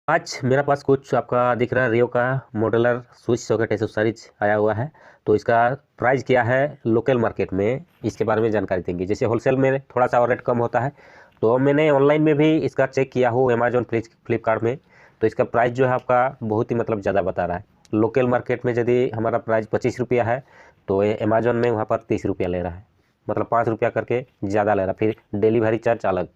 आज मेरा पास कुछ आपका दिख रहा है रियो का मॉड्यूलर स्विच सॉकेट एक्सेसरीज आया हुआ है। तो इसका प्राइस क्या है लोकल मार्केट में, इसके बारे में जानकारी देंगे। जैसे होलसेल में थोड़ा सा और रेट कम होता है, तो मैंने ऑनलाइन में भी इसका चेक किया हूँ अमेजोन फ्लिपकार्ट में। तो इसका प्राइस जो है आपका बहुत ही ज़्यादा बता रहा है। लोकल मार्केट में यदि हमारा प्राइस 25 रुपया है, तो अमेजोन में वहाँ पर 30 रुपया ले रहा है, मतलब 5 रुपया करके ज़्यादा ले रहा है। फिर डिलीवरी चार्ज अलग।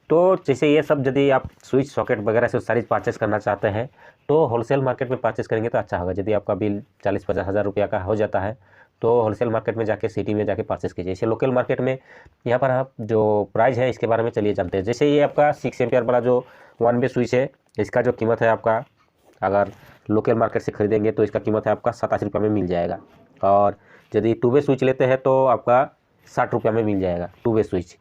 तो जैसे ये सब यदि आप स्विच सॉकेट वगैरह से सारी परचेस करना चाहते हैं, तो होलसेल मार्केट में परचेस करेंगे तो अच्छा होगा। यदि आपका बिल 40-50 हज़ार रुपया का हो जाता है, तो होलसेल मार्केट में जाके सिटी में जाके परचेस कीजिए। इसे लोकल मार्केट में यहाँ पर आप जो प्राइस है इसके बारे में चलिए जानते हैं। जैसे ये आपका 6 एम्पियर वाला जो 1 वे स्विच है, इसका जो कीमत है आपका, अगर लोकल मार्केट से खरीदेंगे तो इसका कीमत है आपका 87 रुपये में मिल जाएगा। और यदि 2 वे स्विच लेते हैं तो आपका 60 रुपये में मिल जाएगा 2 वे स्विच।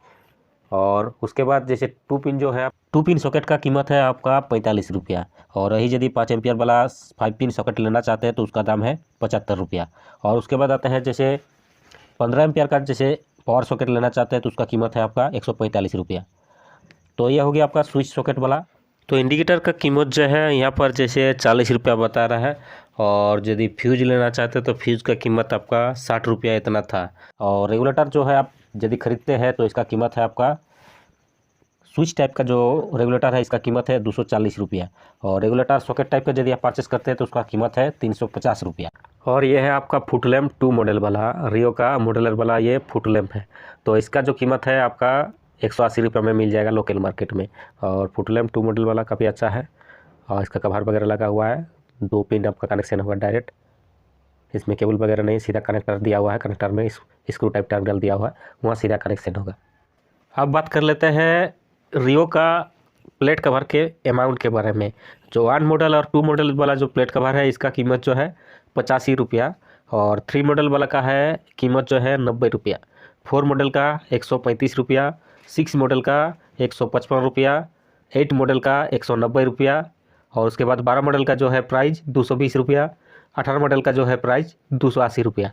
और उसके बाद जैसे 2 पिन जो है, 2 पिन सॉकेट का कीमत है आपका 45 रुपया। और रही यदि 5 एम्पियर वाला 5 पिन सॉकेट लेना चाहते हैं तो उसका दाम है 75 रुपया। और उसके बाद आते हैं जैसे 15 एम्पियर का जैसे पावर सॉकेट लेना चाहते हैं तो उसका कीमत है आपका 145 रुपया। तो यह हो गया आपका स्विच सॉकेट वाला। तो इंडिकेटर का कीमत जो है यहाँ पर जैसे 40 रुपया बता रहा है। और यदि फ्यूज लेना चाहते हैं तो फ्यूज का कीमत आपका 60 रुपया इतना था। और रेगुलेटर जो है आप यदि खरीदते हैं तो इसका कीमत है आपका, स्विच टाइप का जो रेगुलेटर है इसका कीमत है 240 रुपया। और रेगुलेटर सॉकेट टाइप का यदि आप परचेस करते हैं तो उसका कीमत है 350 रुपया। और ये है आपका फुट लैम्प 2 मॉडल वाला, रियो का मॉडलर वाला ये फुट लैम्प है। तो इसका जो कीमत है आपका 180 रुपये में मिल जाएगा लोकल मार्केट में। और फुट लैम्प 2 मॉडल वाला काफ़ी अच्छा है। और इसका कवर वगैरह लगा हुआ है, 2 पिन आपका कनेक्शन होगा डायरेक्ट, इसमें केबल वगैरह नहीं, सीधा कनेक्टर दिया हुआ है। कनेक्टर में स्क्रू टाइप टर्मिनल दिया हुआ है, वहाँ सीधा कनेक्शन होगा। अब बात कर लेते हैं रियो का प्लेट कवर के अमाउंट के बारे में। जो 1 मॉडल और 2 मॉडल वाला जो प्लेट कवर है इसका कीमत जो है 85 रुपया। और 3 मॉडल वाला का है कीमत जो है 90 रुपया। 4 मॉडल का 135 रुपया, 6 मॉडल का 155 रुपया, 8 मॉडल का 190 रुपया। और उसके बाद 12 मॉडल का जो है प्राइस 220 रुपया, 18 मॉडल का जो है प्राइस 280 रुपया।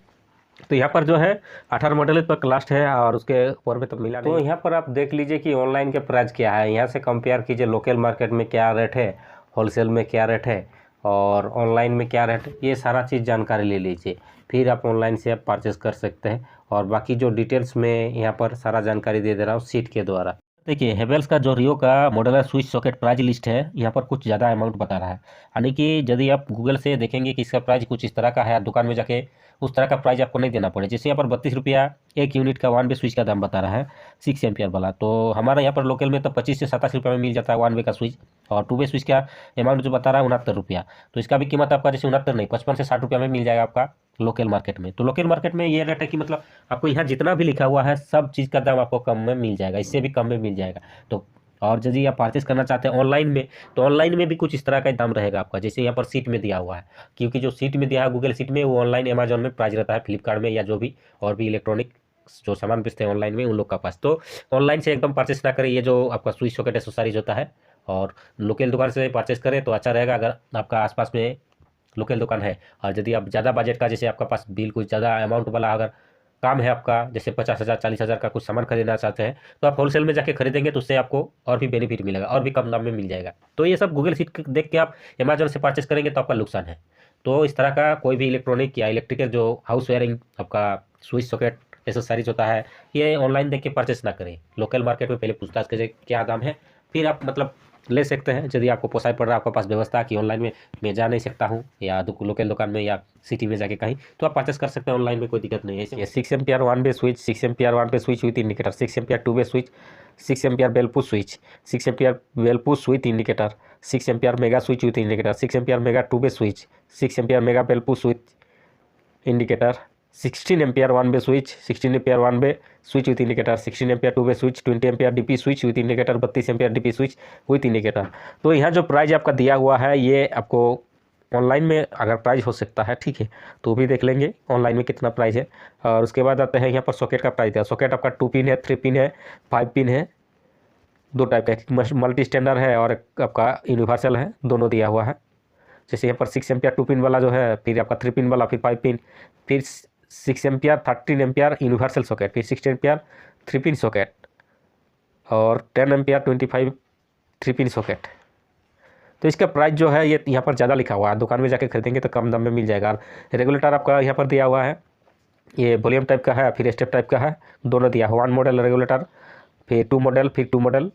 तो यहाँ पर जो है 18 मॉडल तक लास्ट है और उसके ऊपर में तो मिला नहीं। तो यहाँ पर आप देख लीजिए कि ऑनलाइन के प्राइस क्या है, यहाँ से कंपेयर कीजिए लोकल मार्केट में क्या रेट है, होलसेल में क्या रेट है और ऑनलाइन में क्या रेट है, ये सारा चीज़ जानकारी ले लीजिए। फिर आप ऑनलाइन से आप परचेस कर सकते हैं। और बाकी जो डिटेल्स में यहाँ पर सारा जानकारी दे दे रहा हूँ सीट के द्वारा। देखिए हेवेल्स का जो रियो का modular switch socket price list है, यहाँ पर कुछ ज़्यादा अमाउंट बता रहा है। यानी कि यदि आप गूगल से देखेंगे कि इसका प्राइस कुछ इस तरह का है, दुकान में जाके उस तरह का प्राइस आपको नहीं देना पड़े। जैसे यहाँ पर 32 रुपया एक यूनिट का 1 वे स्विच का दाम बता रहा है 6 एम्पियर वाला। तो हमारा यहाँ पर लोकल में तो 25 से 27 रुपये में मिल जाता है 1 वे का स्विच। और 2 वे स्विच का अमाउंट जो बता रहा है 69 रुपया। तो इसका भी कीमत आपका जैसे 69 नहीं, 55 से 60 रुपया में मिल जाएगा आपका लोकल मार्केट में। तो लोकल मार्केट में ये रेट है कि मतलब आपको यहाँ जितना भी लिखा हुआ है सब चीज़ का दाम आपको कम में मिल जाएगा, इससे भी कम में मिल जाएगा। तो और यदि आप परचेस करना चाहते हैं ऑनलाइन में, तो ऑनलाइन में भी कुछ इस तरह का दाम रहेगा आपका। जैसे यहाँ पर सीट में दिया हुआ है, क्योंकि जो सीट में दिया है गूगल सीट में, वो ऑनलाइन अमेजोन में प्राइस रहता है, फ्लिपकार्ट में या जो भी और भी इलेक्ट्रॉनिक जो सामान बेचते हैं ऑनलाइन में उन लोग का पास। तो ऑनलाइन से एकदम परचेस ना करें ये जो आपका स्विच सॉकेट एक्सेसरीज होता है। और लोकल दुकान से परचेस करें तो अच्छा रहेगा, अगर आपका आसपास में लोकल दुकान है। और यदि आप ज़्यादा बजट का, जैसे आपका पास बिल कुछ ज़्यादा अमाउंट वाला अगर काम है आपका, जैसे 50 हज़ार 40 हज़ार का कुछ सामान खरीदना चाहते हैं, तो आप होलसेल में जाके खरीदेंगे तो उससे आपको और भी बेनिफिट मिलेगा और भी कम दाम में मिल जाएगा। तो ये सब गूगल सीट देख के आप अमेजोन से परचेस करेंगे तो आपका नुकसान है। तो इस तरह का कोई भी इलेक्ट्रॉनिक या इलेक्ट्रिकल जो हाउस वायरिंग आपका स्विच सॉकेट एक्सेसरीज होता है, ये ऑनलाइन देख के परचेस ना करें। लोकल मार्केट में पहले पूछताछ करें क्या दाम है, फिर आप मतलब ले सकते हैं। यदि आपको पोसाई पड़ रहा है, आपके पास व्यवस्था कि ऑनलाइन में मैं जा नहीं सकता हूँ या लोकल दुकान में या सिटी में जाके कहीं, तो आप परचेस कर सकते हैं ऑनलाइन में, कोई दिक्कत नहीं है। 6 ampere 1 way switch, 6 ampere 1 way switch with indicator, 6 ampere 2 way switch, 6 ampere bell push switch, 6 ampere bell push with indicator, 6 ampere mega switch with indicator, 6 ampere mega 2 way switch, 6 ampere mega bell push with indicator, 16 ampere 1 way switch, 16 ampere 1 way switch with indicator, 16 ampere 2 way switch, 20 ampere DP switch with indicator, 32 ampere DP switch with indicator. तो यहाँ जो price आपका दिया हुआ है ये आपको online में अगर प्राइस हो सकता है, ठीक है, तो भी देख लेंगे ऑनलाइन में कितना प्राइस है। और उसके बाद आते हैं यहाँ पर सॉकेट का प्राइस है। सॉकेट आपका 2 पिन है, 3 पिन है, 5 पिन है, 2 टाइप का, एक मल्टी स्टैंडर्ड है और एक आपका यूनिवर्सल है, दोनों दिया हुआ है। जैसे यहाँ पर 6 एम्पियर 2 पिन वाला जो है, फिर आपका 3 पिन वाला, फिर 5 पिन, फिर 6 एम्पियर 13 एम्पियर यूनिवर्सल सॉकेट, फिर 16 एम्पियर 3 पिन सॉकेट और 10 एम्पियर 25 3 पिन सॉकेट। तो इसका प्राइस जो है ये यहाँ पर ज़्यादा लिखा हुआ है, दुकान में जाके खरीदेंगे तो कम दाम में मिल जाएगा। और रेगुलेटर आपका यहाँ पर दिया हुआ है, ये वॉल्यूम टाइप का है, फिर स्टेप टाइप का है, दोनों दिया हुआ। 1 मॉडल रेगुलेटर, फिर 2 मॉडल, फिर 2 मॉडल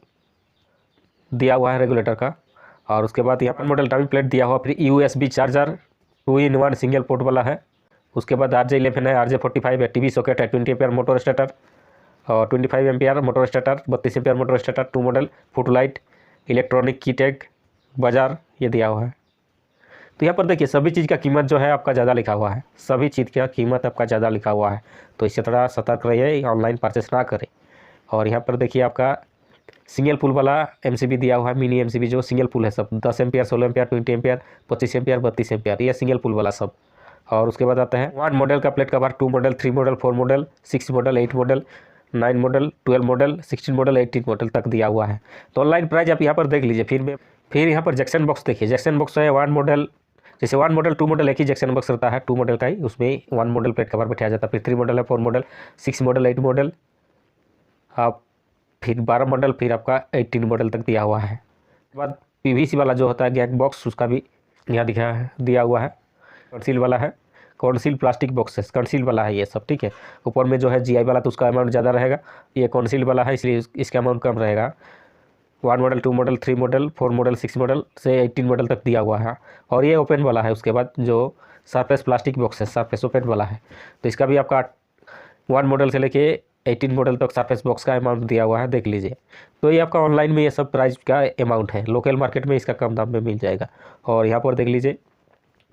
दिया हुआ है रेगुलेटर का। और उसके बाद यहाँ पर मॉडल टाइम प्लेट दिया हुआ, फिर USB charger 2-in-1 single port वाला है। उसके बाद RJ11 है, RJ45 है, TV सॉकेट है, 20 एम्पियर मोटर स्टार्टर और 25 ampere motor starter, 32 ampere motor starter, 2 model, footlight, electronic की टैग, बाजार, ये दिया हुआ है। तो यहाँ पर देखिए सभी चीज़ का कीमत जो है आपका ज़्यादा लिखा हुआ है, सभी चीज़ का कीमत आपका ज़्यादा लिखा हुआ है। तो इससे थोड़ा सतर्क रहिए, ऑनलाइन परचेस ना करें। और यहाँ पर देखिए आपका सिंगल पुल वाला MCB दिया हुआ है, मिनी MCB जो सिंगल पुल है सब, 10 ampere, 16 ampere, 20 ampere, 25 ampere, 32 ampere, ये सिंगल पुल वाला सब। और उसके बाद आता है 1 मॉडल का plate cover, 2 model, 3 model, 4 model, 6 model, 8 model, 9 model, 12 model, 16 model, 18 model तक दिया हुआ है। तो ऑनलाइन प्राइस आप यहाँ पर देख लीजिए। फिर यहाँ पर जैक्सन बॉक्स देखिए, जैक्सन बॉक्स है 1 मॉडल, जैसे 1 मॉडल 2 मॉडल एक ही जैक्सन बॉक्स रहता है, 2 मॉडल का ही, उसमें 1 मॉडल प्लेट कवर बैठाया जाता है। फिर 3 मॉडल है, 4 मॉडल, 6 मॉडल, 8 मॉडल, आप फिर 12 मॉडल, फिर आपका 18 मॉडल तक दिया हुआ है। उसके बाद PVC वाला जो होता है गैंग बॉक्स, उसका भी यहाँ दिया हुआ है। कंसील वाला है, कंसील प्लास्टिक बॉक्सेस, कंसील वाला है ये सब, ठीक है। ऊपर में जो है GI वाला तो उसका अमाउंट ज़्यादा रहेगा, ये कंसील वाला है इसलिए इसका अमाउंट कम रहेगा। 1 model, 2 model, 3 model, 4 model, 6 model से 18 मॉडल तक दिया हुआ है। और ये ओपन वाला है, उसके बाद जो सरफेस प्लास्टिक बॉक्स है, सरफेस ओपन वाला है, तो इसका भी आपका 1 मॉडल से लेके 18 मॉडल तक सरफेस बॉक्स का अमाउंट दिया हुआ है, देख लीजिए। तो ये आपका ऑनलाइन में ये सब प्राइस का अमाउंट है, लोकल मार्केट में इसका कम दाम में मिल जाएगा। और यहाँ पर देख लीजिए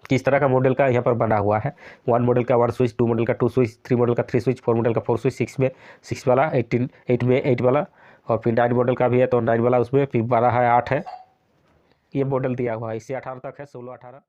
किस तरह का मॉडल का यहाँ पर बना हुआ है। 1 मॉडल का 1 स्विच, 2 मॉडल का 2 स्विच, 3 मॉडल का 3 स्विच, 4 मॉडल का 4 स्विच, 6 में 6 वाला, 8 में 8 वाला, और फिर 9 मॉडल का भी है तो 9 वाला उसमें, फिर 12 है, 8 है, ये मॉडल दिया हुआ है। इससे 18 तक है, 16, 18।